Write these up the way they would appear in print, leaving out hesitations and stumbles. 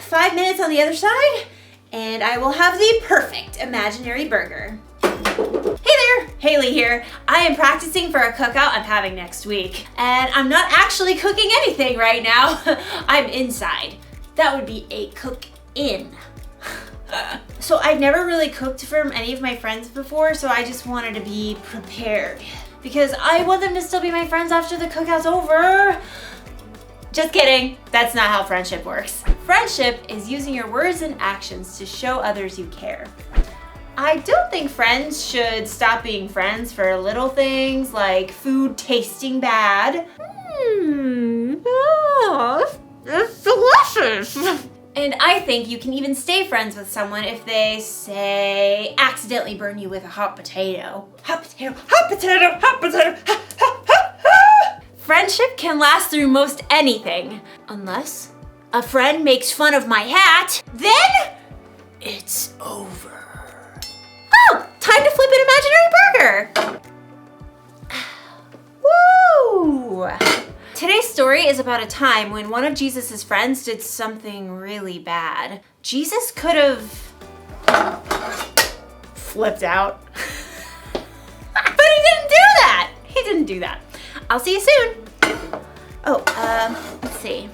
5 minutes on the other side, and I will have the perfect imaginary burger. Hey there, Haley here. I am practicing for a cookout I'm having next week, and I'm not actually cooking anything right now. I'm inside. That would be a cook-in. So I've never really cooked for any of my friends before, so I just wanted to be prepared because I want them to still be my friends after the cookout's over. Just kidding, that's not how friendship works. Friendship is using your words and actions to show others you care. I don't think friends should stop being friends for little things like food tasting bad. It's delicious. And I think you can even stay friends with someone if they, say, accidentally burn you with a hot potato. Hot potato, hot potato, hot potato, ha, ha, ha, ha. Friendship can last through most anything. Unless a friend makes fun of my hat, then it's over. Oh, time to flip an imaginary burger. Woo! Today's story is about a time when one of Jesus' friends did something really bad. Jesus could have flipped out. But he didn't do that. He didn't do that. I'll see you soon. Oh, let's see.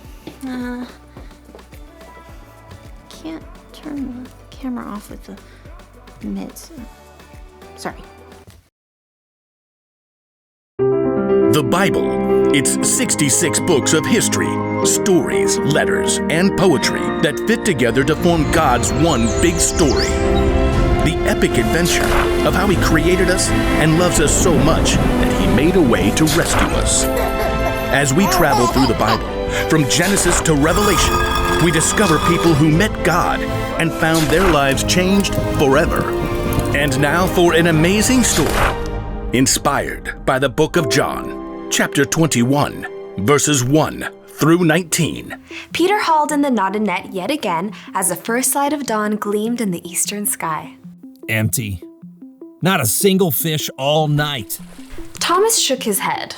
Can't turn the camera off with the mids. Sorry. The Bible. It's 66 books of history, stories, letters, and poetry that fit together to form God's one big story. The epic adventure of how He created us and loves us so much that He made a way to rescue us. As we travel through the Bible, from Genesis to Revelation, we discover people who met God and found their lives changed forever. And now for an amazing story, inspired by the book of John. Chapter 21, verses 1 through 19. Peter hauled in the knotted net yet again as the first light of dawn gleamed in the eastern sky. Empty. Not a single fish all night. Thomas shook his head.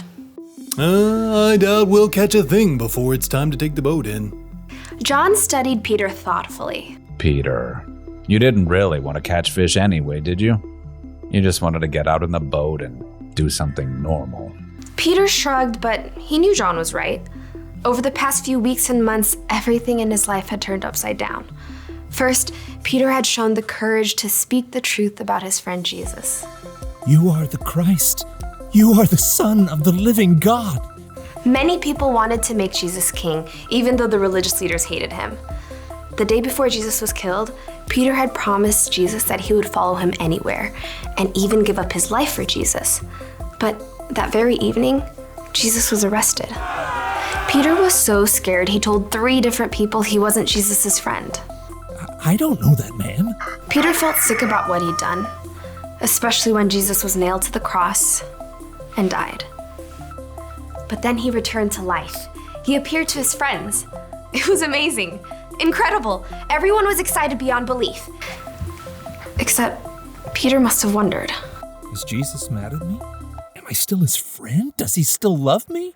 I doubt we'll catch a thing before it's time to take the boat in. John studied Peter thoughtfully. Peter, you didn't really want to catch fish anyway, did you? You just wanted to get out in the boat and do something normal. Peter shrugged, but he knew John was right. Over the past few weeks and months, everything in his life had turned upside down. First, Peter had shown the courage to speak the truth about his friend Jesus. You are the Christ. You are the Son of the living God. Many people wanted to make Jesus king, even though the religious leaders hated him. The day before Jesus was killed, Peter had promised Jesus that he would follow him anywhere, and even give up his life for Jesus. But that very evening, Jesus was arrested. Peter was so scared he told 3 different people he wasn't Jesus' friend. I don't know that man. Peter felt sick about what he'd done, especially when Jesus was nailed to the cross and died. But then he returned to life. He appeared to his friends. It was amazing, incredible. Everyone was excited beyond belief. Except Peter must have wondered. Is Jesus mad at me? Am I still his friend? Does he still love me?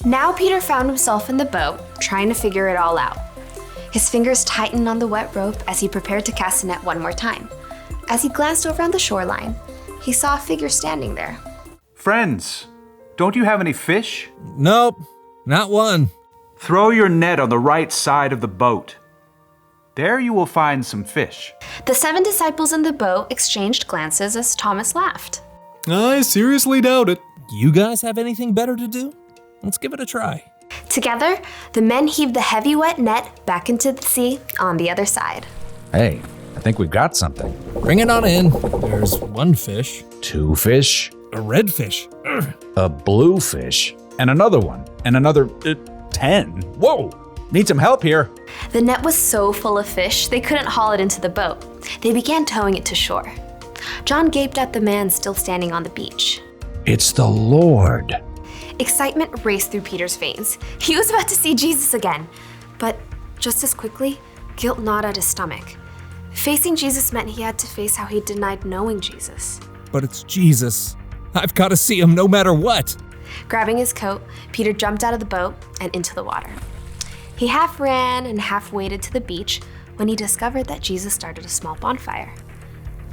Now Peter found himself in the boat, trying to figure it all out. His fingers tightened on the wet rope as he prepared to cast the net one more time. As he glanced over on the shoreline, he saw a figure standing there. Friends, don't you have any fish? Nope, not one. Throw your net on the right side of the boat. There you will find some fish. The 7 disciples in the boat exchanged glances as Thomas laughed. I seriously doubt it. You guys have anything better to do? Let's give it a try. Together, the men heaved the heavy wet net back into the sea on the other side. Hey, I think we've got something. Bring it on in. There's 1 fish. 2 fish. A red fish. Ugh. A blue fish. And another one. And another 10. Whoa! Need some help here. The net was so full of fish, they couldn't haul it into the boat. They began towing it to shore. John gaped at the man still standing on the beach. It's the Lord. Excitement raced through Peter's veins. He was about to see Jesus again. But just as quickly, guilt gnawed at his stomach. Facing Jesus meant he had to face how he denied knowing Jesus. But it's Jesus. I've got to see him no matter what. Grabbing his coat, Peter jumped out of the boat and into the water. He half ran and half waded to the beach when he discovered that Jesus started a small bonfire.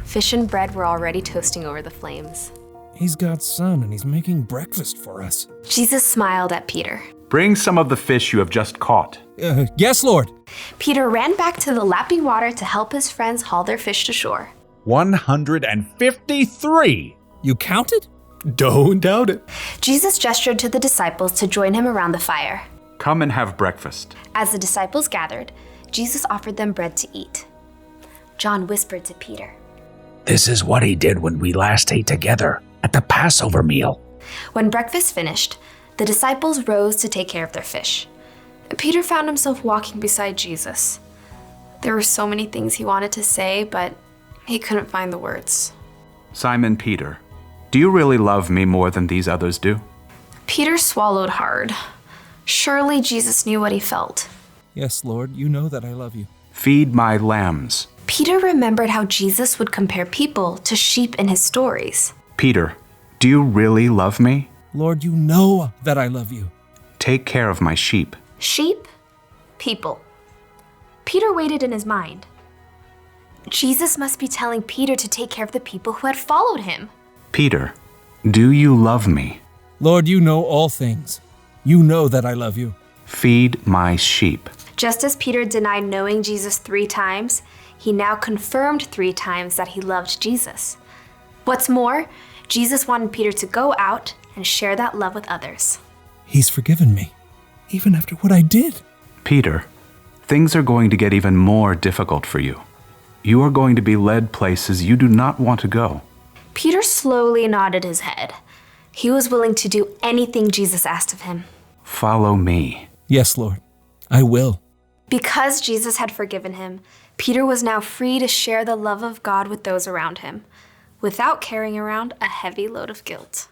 Fish and bread were already toasting over the flames. He's God's son and he's making breakfast for us. Jesus smiled at Peter. Bring some of the fish you have just caught. Yes, Lord. Peter ran back to the lapping water to help his friends haul their fish to shore. 153! You counted? Don't doubt it. Jesus gestured to the disciples to join him around the fire. Come and have breakfast. As the disciples gathered, Jesus offered them bread to eat. John whispered to Peter, "This is what he did when we last ate together at the Passover meal." When breakfast finished, the disciples rose to take care of their fish. Peter found himself walking beside Jesus. There were so many things he wanted to say, but he couldn't find the words. Simon Peter, do you really love me more than these others do? Peter swallowed hard. Surely Jesus knew what he felt. Yes, Lord, you know that I love you. Feed my lambs. Peter remembered how Jesus would compare people to sheep in his stories. Peter, do you really love me? Lord, you know that I love you. Take care of my sheep. Sheep, people. Peter waited in his mind. Jesus must be telling Peter to take care of the people who had followed him. Peter, do you love me? Lord, you know all things. You know that I love you. Feed my sheep. Just as Peter denied knowing Jesus 3 times, he now confirmed 3 times that he loved Jesus. What's more, Jesus wanted Peter to go out and share that love with others. He's forgiven me, even after what I did. Peter, things are going to get even more difficult for you. You are going to be led places you do not want to go. Peter slowly nodded his head. He was willing to do anything Jesus asked of him. Follow me. Yes, Lord, I will. Because Jesus had forgiven him, Peter was now free to share the love of God with those around him, without carrying around a heavy load of guilt.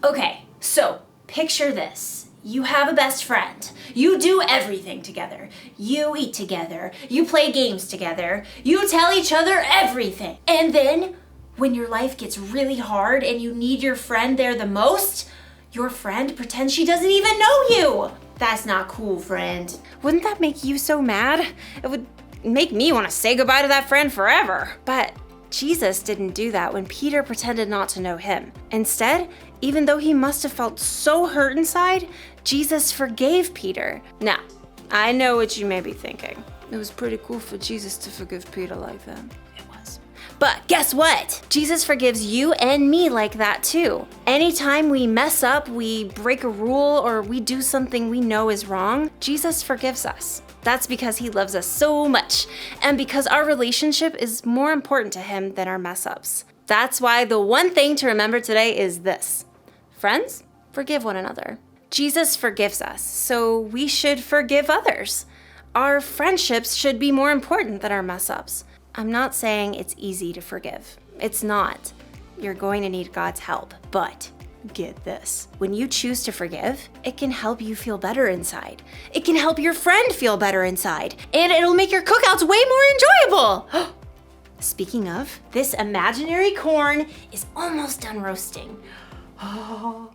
Okay, so picture this. You have a best friend. You do everything together. You eat together. You play games together. You tell each other everything. And then, when your life gets really hard and you need your friend there the most, your friend pretends she doesn't even know you. That's not cool, friend. Wouldn't that make you so mad? It would make me want to say goodbye to that friend forever. But Jesus didn't do that when Peter pretended not to know him. Instead, even though he must have felt so hurt inside, Jesus forgave Peter. Now, I know what you may be thinking. It was pretty cool for Jesus to forgive Peter like that. It was. But guess what? Jesus forgives you and me like that too. Anytime we mess up, we break a rule, or we do something we know is wrong, Jesus forgives us. That's because he loves us so much, and because our relationship is more important to him than our mess ups. That's why the one thing to remember today is this. Friends, forgive one another. Jesus forgives us, so we should forgive others. Our friendships should be more important than our mess ups. I'm not saying it's easy to forgive. It's not. You're going to need God's help, but get this. When you choose to forgive, it can help you feel better inside. It can help your friend feel better inside, and it'll make your cookouts way more enjoyable. Speaking of, this imaginary corn is almost done roasting. Oh,